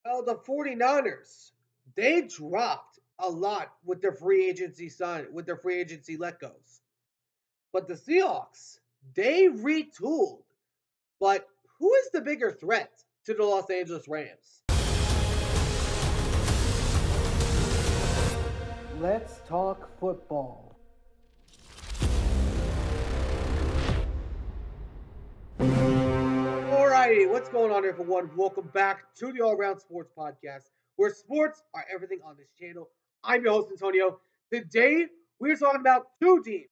Well, the 49ers, they dropped a lot with their free agency let goes. But the Seahawks, they retooled. But who is the bigger threat to the Los Angeles Rams? Let's talk football. Alrighty, what's going on, everyone? Welcome back to the All Around Sports Podcast, where sports are everything on this channel. I'm your host, Antonio. Today, we're talking about two teams,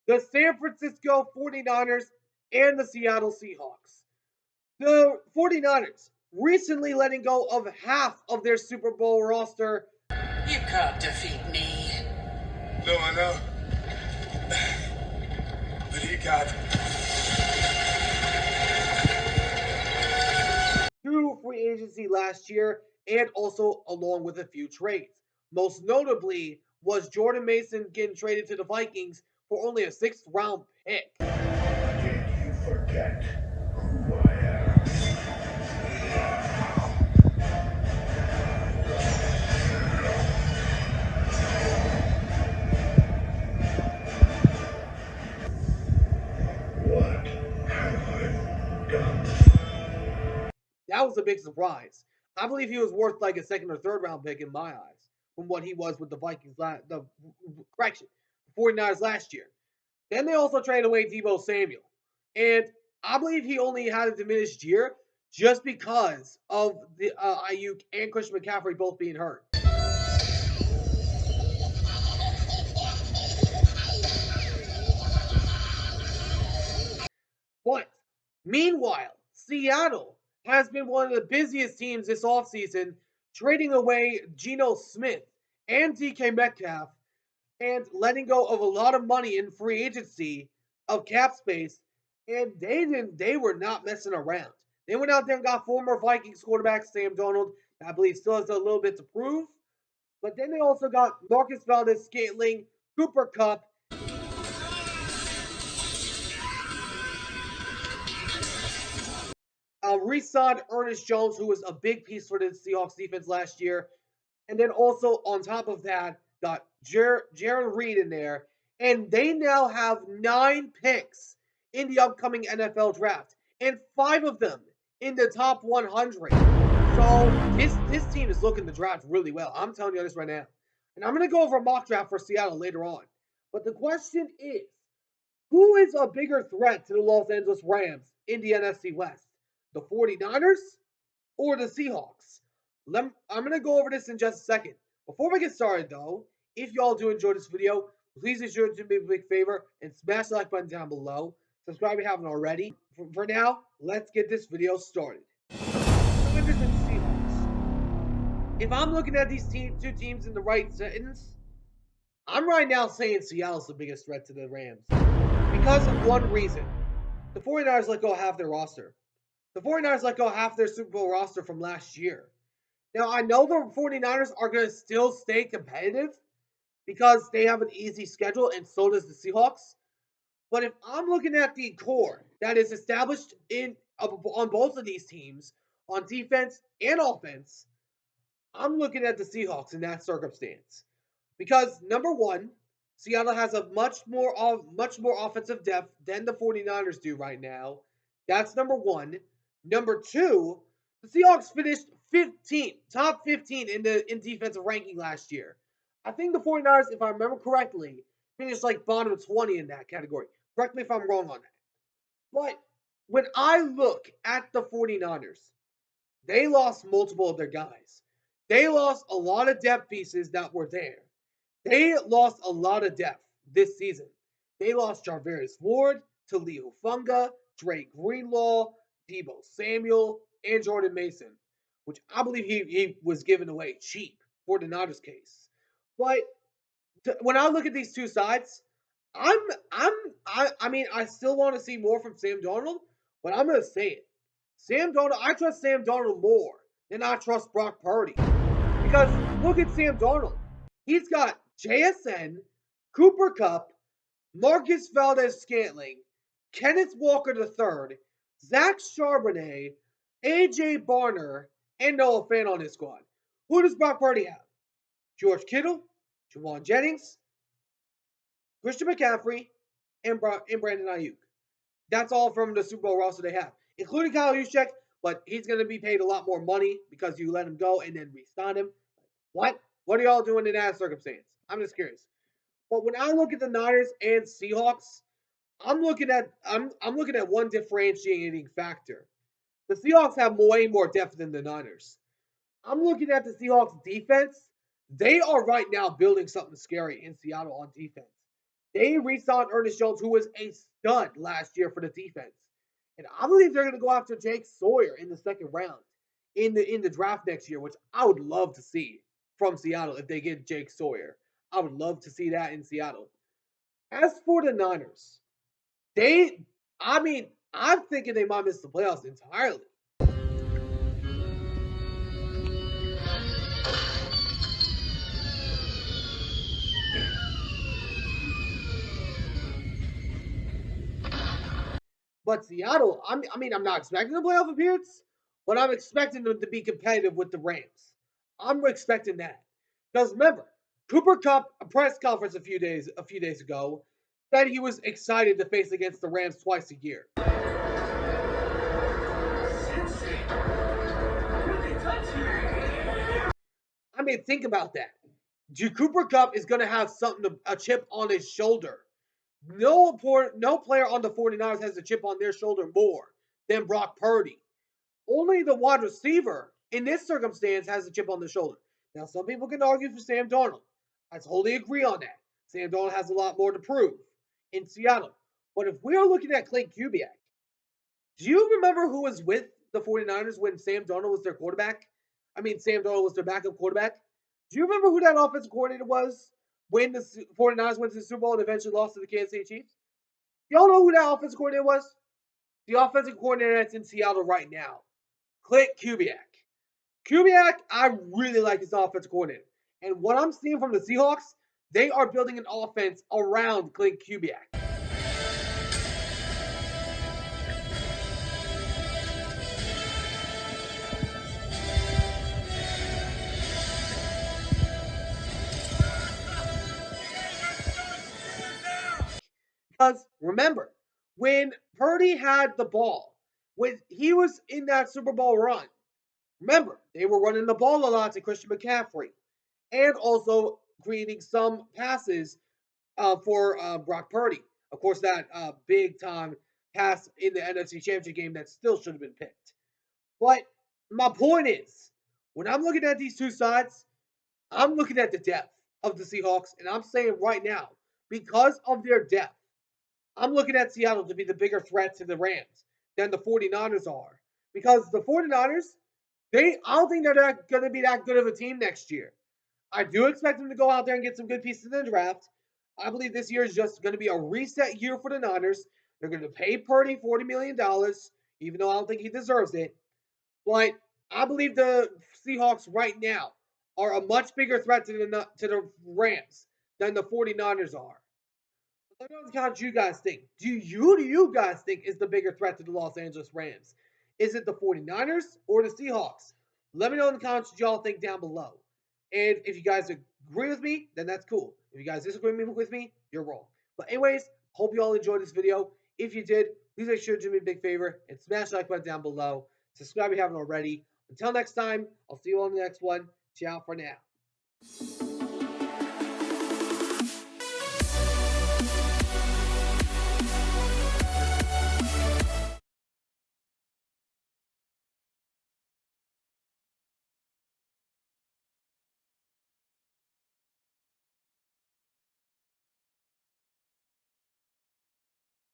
the San Francisco 49ers and the Seattle Seahawks. The 49ers recently letting go of half of their Super Bowl roster. You can't defeat me. No, I know. But he got To free agency last year, and also along with a few trades. Most notably was Jordan Mason getting traded to the Vikings for only a sixth round pick. Did you forget who I am? What have I done? That was a big surprise. I believe he was worth like a second or third round pick in my eyes from what he was with the Vikings, the 49ers last year. Then they also traded away Debo Samuel. And I believe he only had a diminished year just because of the Ayuk and Christian McCaffrey both being hurt. But meanwhile, Seattle has been one of the busiest teams this offseason, trading away Geno Smith and DK Metcalf and letting go of a lot of money in free agency of cap space. And they were not messing around. They went out there and got former Vikings quarterback Sam Darnold. I believe still has a little bit to prove. But then they also got Marcus Valdez Scantling, Cooper Kupp, re-signed Ernest Jones, who was a big piece for the Seahawks defense last year. And then also on top of that, got Jaron Reed in there. And they now have 9 picks in the upcoming NFL draft, and 5 of them in the top 100. So this team is looking to draft really well. I'm telling you this right now. And I'm going to go over a mock draft for Seattle later on. But the question is, who is a bigger threat to the Los Angeles Rams in the NFC West? The 49ers or the Seahawks? I'm going to go over this in just a second. Before we get started, though, if y'all do enjoy this video, please be sure to do me a big favor and smash the like button down below. Subscribe if you haven't already. For now, let's get this video started. Rams and Seahawks. If I'm looking at these two teams in the right sentence, I'm right now saying Seattle's the biggest threat to the Rams. Because of one reason. The 49ers let go half their roster. The 49ers let go half their Super Bowl roster from last year. Now, I know the 49ers are going to still stay competitive because they have an easy schedule, and so does the Seahawks. But if I'm looking at the core that is established on both of these teams, on defense and offense, I'm looking at the Seahawks in that circumstance. Because number one, Seattle has a much more offensive depth than the 49ers do right now. That's number one. Number two, the Seahawks finished 15th, top 15 in defensive ranking last year. I think the 49ers, if I remember correctly, finished like bottom 20 in that category. Correct me if I'm wrong on that. But when I look at the 49ers, they lost multiple of their guys. They lost a lot of depth pieces that were there. They lost a lot of depth this season. They lost Jarvis Ward, Taliu Funga, Drake Greenlaw, Debo Samuel, and Jordan Mason, which I believe he was given away cheap for the Niners case. But when I look at these two sides, I'm I mean I still want to see more from Sam Darnold, but I'm gonna say it. Sam Darnold, I trust Sam Darnold more than I trust Brock Purdy. Because look at Sam Darnold. He's got JSN, Cooper Kupp, Marcus Valdez Scantling, Kenneth Walker III, Zach Charbonnet, AJ Barner, and Noah Fant on his squad. Who does Brock Purdy have? George Kittle, Jawan Jennings, Christian McCaffrey, and Brandon Ayuk. That's all from the Super Bowl roster they have, including Kyle Juszczyk, but he's going to be paid a lot more money because you let him go and then re-sign him. What? What are y'all doing in that circumstance? I'm just curious. But when I look at the Niners and Seahawks, I'm looking at one differentiating factor. The Seahawks have way more depth than the Niners. I'm looking at the Seahawks defense. They are right now building something scary in Seattle on defense. They re-signed Ernest Jones, who was a stud last year for the defense. And I believe they're going to go after Jake Sawyer in the second round in the draft next year, which I would love to see from Seattle if they get Jake Sawyer. I would love to see that in Seattle. As for the Niners, I'm thinking they might miss the playoffs entirely. But Seattle, I'm not expecting a playoff appearance, but I'm expecting them to be competitive with the Rams. I'm expecting that. Because remember, Cooper Kupp, a press conference a few days ago, said he was excited to face against the Rams twice a year. I mean, think about that. Cooper Kupp is going to have a chip on his shoulder. No player on the 49ers has a chip on their shoulder more than Brock Purdy. Only the wide receiver in this circumstance has a chip on the shoulder. Now, some people can argue for Sam Darnold. I totally agree on that. Sam Darnold has a lot more to prove in Seattle. But if we're looking at Clint Kubiak, do you remember who was with the 49ers when Sam Darnold was their quarterback? Sam Darnold was their backup quarterback. Do you remember who that offensive coordinator was when the 49ers went to the Super Bowl and eventually lost to the Kansas City Chiefs? Y'all know who that offensive coordinator was? The offensive coordinator that's in Seattle right now, Clint Kubiak. Kubiak, I really like his offensive coordinator. And what I'm seeing from the Seahawks, they are building an offense around Clint Kubiak. Because remember, when Purdy had the ball, when he was in that Super Bowl run, remember, they were running the ball a lot to Christian McCaffrey and also creating some passes for Brock Purdy. Of course, that big time pass in the NFC Championship game that still should have been picked. But my point is, when I'm looking at these two sides, I'm looking at the depth of the Seahawks, and I'm saying right now, because of their depth, I'm looking at Seattle to be the bigger threat to the Rams than the 49ers are. Because the 49ers, I don't think they're going to be that good of a team next year. I do expect them to go out there and get some good pieces in the draft. I believe this year is just going to be a reset year for the Niners. They're going to pay Purdy $40 million, even though I don't think he deserves it. But I believe the Seahawks right now are a much bigger threat to the Rams than the 49ers are. Let me know in the comments you guys think. Do you guys think is the bigger threat to the Los Angeles Rams? Is it the 49ers or the Seahawks? Let me know in the comments what y'all think down below. And if you guys agree with me, then that's cool. If you guys disagree with me, you're wrong. But anyways, hope you all enjoyed this video. If you did, please make sure to do me a big favor and smash the like button down below. Subscribe if you haven't already. Until next time, I'll see you on the next one. Ciao for now.